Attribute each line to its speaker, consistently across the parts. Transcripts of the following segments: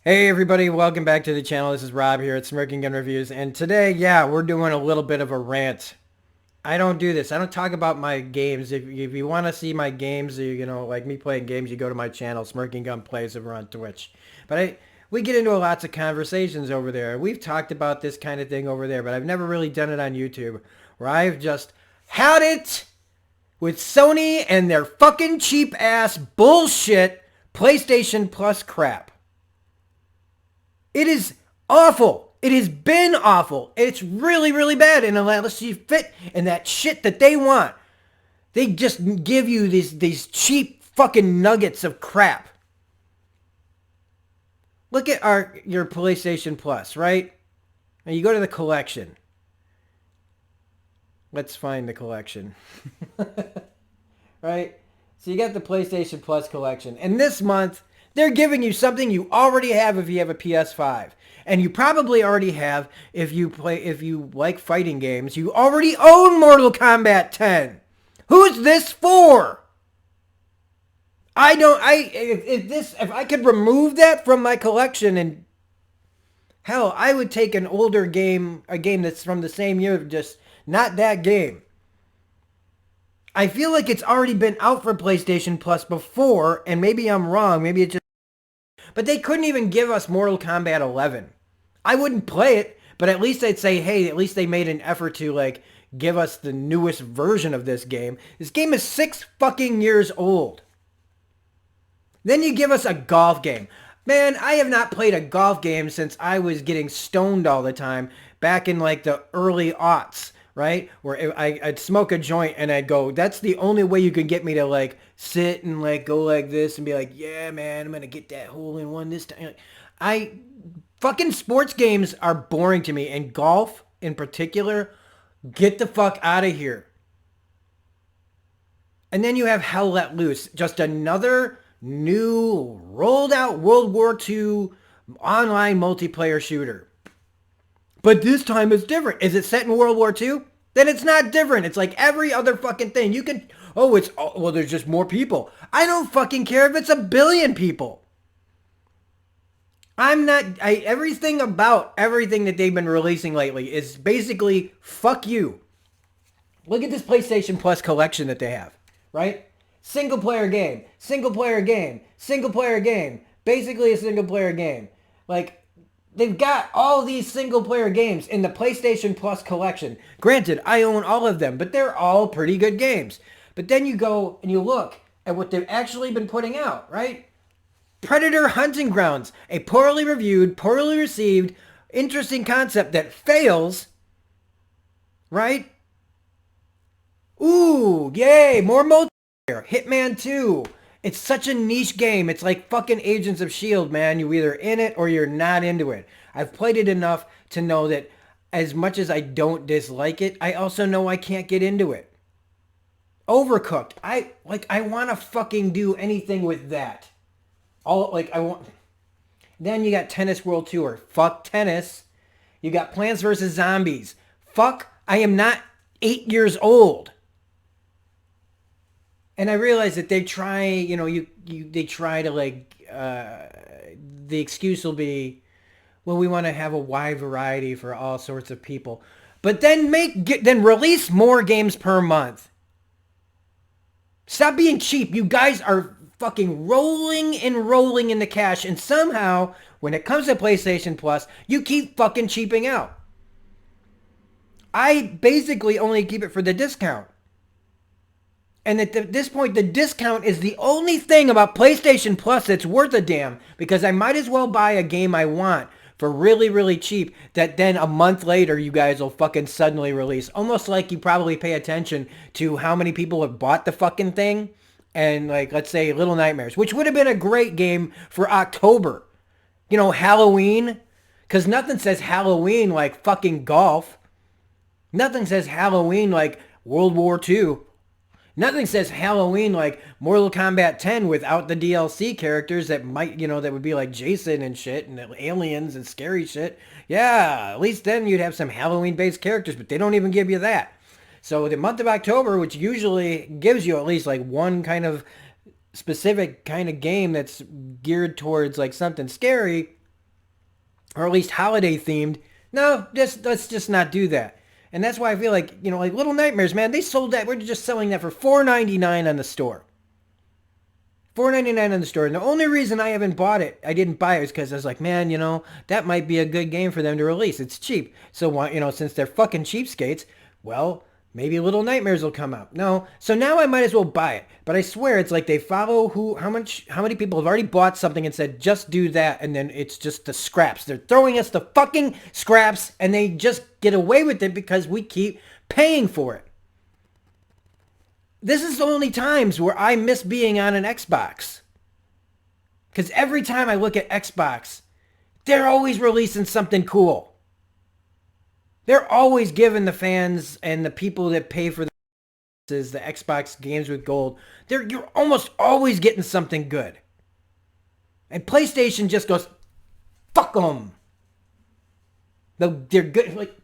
Speaker 1: Hey everybody, welcome back to the channel. This is Rob here at Smirking Gun Reviews, and today, we're doing a little bit of a rant. I don't do this. I don't talk about my games. If you want to see my games, like me playing games, you go to my channel, Smirking Gun Plays, over on Twitch. But we get into lots of conversations over there. We've talked about this kind of thing over there, but I've never really done it on YouTube, where I've just had it with Sony and their fucking cheap ass bullshit PlayStation Plus crap. It is awful. It has been awful. It's really, really bad. And unless you fit in that shit that they want, they just give you these cheap fucking nuggets of crap. Look at your PlayStation Plus, right? Now you go to the collection. Let's find the collection. Right? So you got the PlayStation Plus collection. And this month, they're giving you something you already have if you have a PS5. And you probably already have if you like fighting games. You already own Mortal Kombat 10. Who's this for? If I could remove that from my collection, and hell, I would take an older game, a game that's from the same year, just not that game. I feel like it's already been out for PlayStation Plus before, and maybe I'm wrong, maybe it's just... But they couldn't even give us Mortal Kombat 11. I wouldn't play it, but at least I'd say, hey, at least they made an effort to, like, give us the newest version of this game. This game is 6 fucking years old. Then you give us a golf game. Man, I have not played a golf game since I was getting stoned all the time back in, like, the early aughts. Right? Where I'd smoke a joint and I'd go, that's the only way you could get me to, like, sit and, like, go like this and be like, yeah, man, I'm going to get that hole in one this time. Fucking sports games are boring to me, and golf in particular, get the fuck out of here. And then you have Hell Let Loose, just another new rolled out World War II online multiplayer shooter. But this time it's different. Is it set in World War II? Then it's not different. It's like every other fucking thing. You can, well, there's just more people. I don't fucking care if it's 1 billion people. Everything about everything that they've been releasing lately is basically, fuck you. Look at this PlayStation Plus collection that they have, right? Single player game, single player game, single player game. Basically a single player game. Like, they've got all these single-player games in the PlayStation Plus collection. Granted, I own all of them, but they're all pretty good games. But then you go and you look at what they've actually been putting out, right? Predator Hunting Grounds, a poorly reviewed, poorly received, interesting concept that fails, right? Ooh, yay, more multiplayer. Hitman 2. It's such a niche game. It's like fucking Agents of S.H.I.E.L.D., man. You're either in it or you're not into it. I've played it enough to know that as much as I don't dislike it, I also know I can't get into it. Overcooked. I want to fucking do anything with that. Then you got Tennis World Tour. Fuck tennis. You got Plants vs. Zombies. Fuck, I am not 8 years old. And I realize that they try, they try to, like, the excuse will be, well, we want to have a wide variety for all sorts of people. But then release more games per month. Stop being cheap. You guys are fucking rolling and rolling in the cash. And somehow, when it comes to PlayStation Plus, you keep fucking cheaping out. I basically only keep it for the discount. And at this point, the discount is the only thing about PlayStation Plus that's worth a damn, because I might as well buy a game I want for really, really cheap that then a month later you guys will fucking suddenly release. Almost like you probably pay attention to how many people have bought the fucking thing. And, like, let's say Little Nightmares, which would have been a great game for October. You know, Halloween. Because nothing says Halloween like fucking golf. Nothing says Halloween like World War II. Nothing says Halloween like Mortal Kombat 10 without the DLC characters that might, that would be like Jason and shit and aliens and scary shit. Yeah, at least then you'd have some Halloween-based characters, but they don't even give you that. So the month of October, which usually gives you at least like one kind of specific kind of game that's geared towards like something scary, or at least holiday themed. No, let's just not do that. And that's why I feel like, like Little Nightmares, man, they sold that. We're just selling that for $4.99 on the store. $4.99 on the store. And the only reason I haven't bought it, I didn't buy it, is because I was like, man, that might be a good game for them to release. It's cheap. So, since they're fucking cheapskates, well, maybe Little Nightmares will come out. No. So now I might as well buy it. But I swear it's like they follow how many people have already bought something and said, just do that. And then it's just the scraps. They're throwing us the fucking scraps and they just get away with it because we keep paying for it. This is the only times where I miss being on an Xbox. Because every time I look at Xbox, they're always releasing something cool. They're always giving the fans and the people that pay for the Xbox games with gold, you're almost always getting something good. And PlayStation just goes, fuck them. They're good. Like,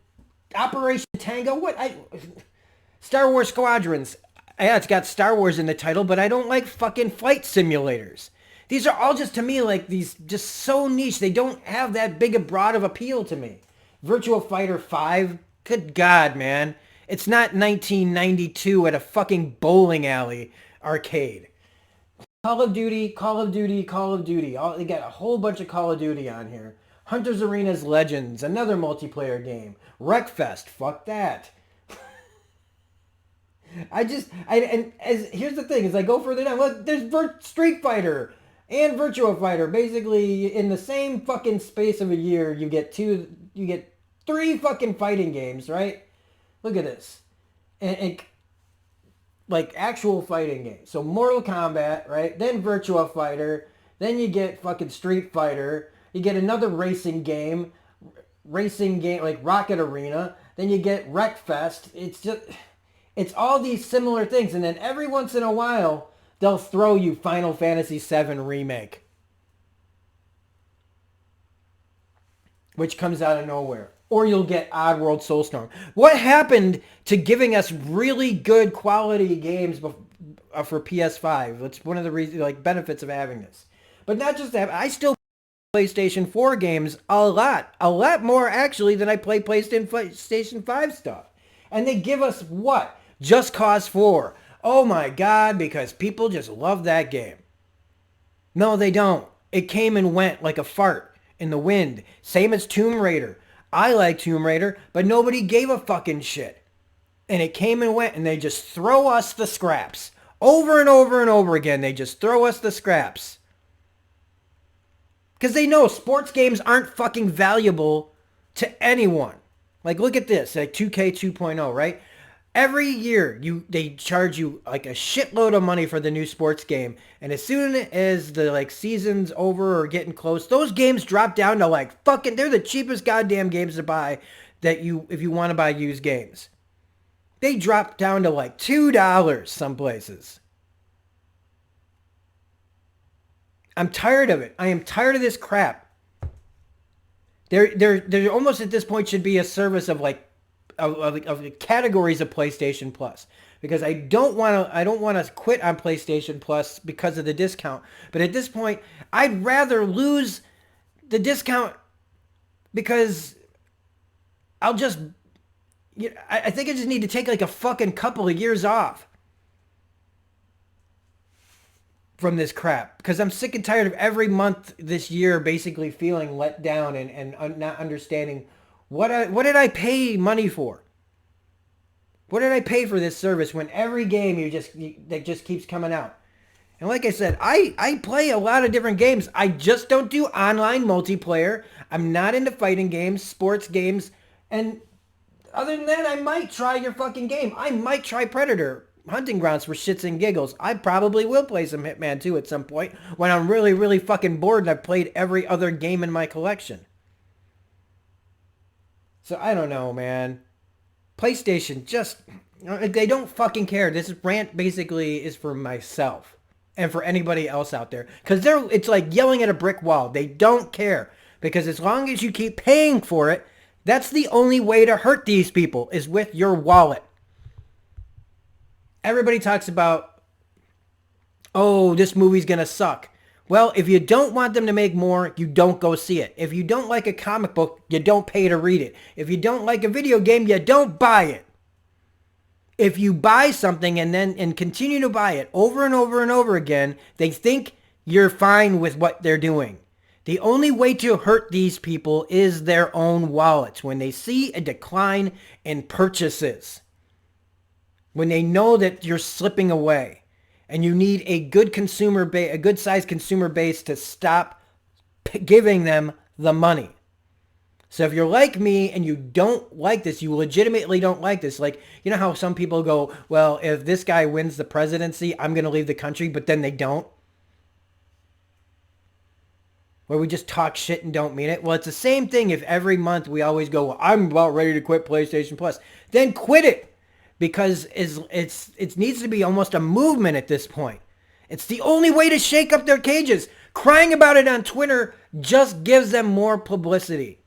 Speaker 1: Operation Tango, Star Wars Squadrons. Yeah, it's got Star Wars in the title, but I don't like fucking flight simulators. These are all just, to me, like, these just so niche. They don't have that big a broad of appeal to me. Virtua Fighter 5, good God, man. It's not 1992 at a fucking bowling alley arcade. Call of Duty, Call of Duty, Call of Duty. They got a whole bunch of Call of Duty on here. Hunter's Arena's Legends, another multiplayer game. Wreckfest, fuck that. Here's the thing, as I go further down, look, there's Street Fighter and Virtua Fighter. Basically, in the same fucking space of a year, you get 3 fucking fighting games, right? Look at this. And like actual fighting games. So Mortal Kombat, right? Then Virtua Fighter. Then you get fucking Street Fighter. You get another racing game like Rocket Arena. Then you get Wreckfest. It's all these similar things. And then every once in a while, they'll throw you Final Fantasy VII Remake. Which comes out of nowhere. Or you'll get Oddworld Soulstorm. What happened to giving us really good quality games for PS5? That's one of the benefits of having this. But not just that, I still play PlayStation 4 games a lot more actually than I play PlayStation 5 stuff. And they give us what? Just Cause 4. Oh my God, because people just love that game. No, they don't. It came and went like a fart in the wind. Same as Tomb Raider. I like Tomb Raider, but nobody gave a fucking shit. And it came and went, and they just throw us the scraps. Over and over and over again, they just throw us the scraps. Because they know sports games aren't fucking valuable to anyone. Like, look at this, like 2K 2.0, right? Every year, they charge you like a shitload of money for the new sports game. And as soon as the season's over or getting close, those games drop down to they're the cheapest goddamn games to buy if you want to buy used games. They drop down to $2 some places. I'm tired of it. I am tired of this crap. There almost at this point should be a service of categories of PlayStation Plus, because I don't want to quit on PlayStation Plus because of the discount. But at this point, I'd rather lose the discount because I think I just need to take a fucking couple of years off from this crap, because I'm sick and tired of every month this year basically feeling let down and not understanding what did I pay money for? What did I pay for this service when every game that just keeps coming out? And like I said, I play a lot of different games. I just don't do online multiplayer. I'm not into fighting games, sports games, and other than that, I might try your fucking game. I might try Predator Hunting Grounds for shits and giggles. I probably will play some Hitman 2 at some point when I'm really, really fucking bored and I've played every other game in my collection. So I don't know, man. PlayStation they don't fucking care. This rant basically is for myself and for anybody else out there, because it's like yelling at a brick wall. They don't care, because as long as you keep paying for it, that's the only way to hurt these people, is with your wallet. Everybody talks about, oh, this movie's gonna suck. Well, if you don't want them to make more, you don't go see it. If you don't like a comic book, you don't pay to read it. If you don't like a video game, you don't buy it. If you buy something and continue to buy it over and over and over again, they think you're fine with what they're doing. The only way to hurt these people is their own wallets. When they see a decline in purchases, when they know that you're slipping away, and you need a good consumer base, a good sized consumer base to stop giving them the money. So if you're like me and you don't like this, you legitimately don't like this. Like, you know how some people go, well, if this guy wins the presidency, I'm going to leave the country, but then they don't. Where we just talk shit and don't mean it. Well, it's the same thing if every month we always go, well, I'm about ready to quit PlayStation Plus. Then quit it. Because it needs to be almost a movement at this point. It's the only way to shake up their cages. Crying about it on Twitter just gives them more publicity.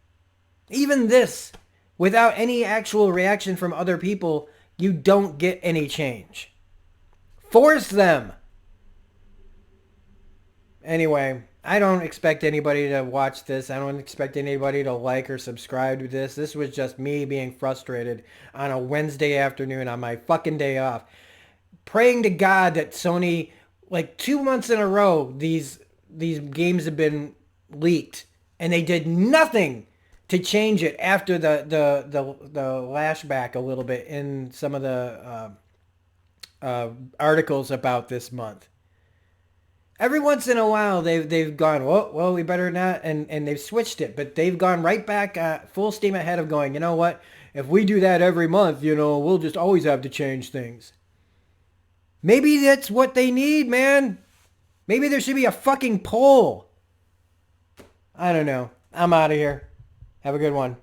Speaker 1: Even this, without any actual reaction from other people, you don't get any change. Force them. Anyway, I don't expect anybody to watch this. I don't expect anybody to like or subscribe to this. This was just me being frustrated on a Wednesday afternoon on my fucking day off. Praying to God that Sony, like 2 months in a row, these games have been leaked. And they did nothing to change it after the lashback a little bit in some of the articles about this month. Every once in a while, they've gone, well, we better not, and they've switched it. But they've gone right back full steam ahead of going, you know what? If we do that every month, we'll just always have to change things. Maybe that's what they need, man. Maybe there should be a fucking poll. I don't know. I'm out of here. Have a good one.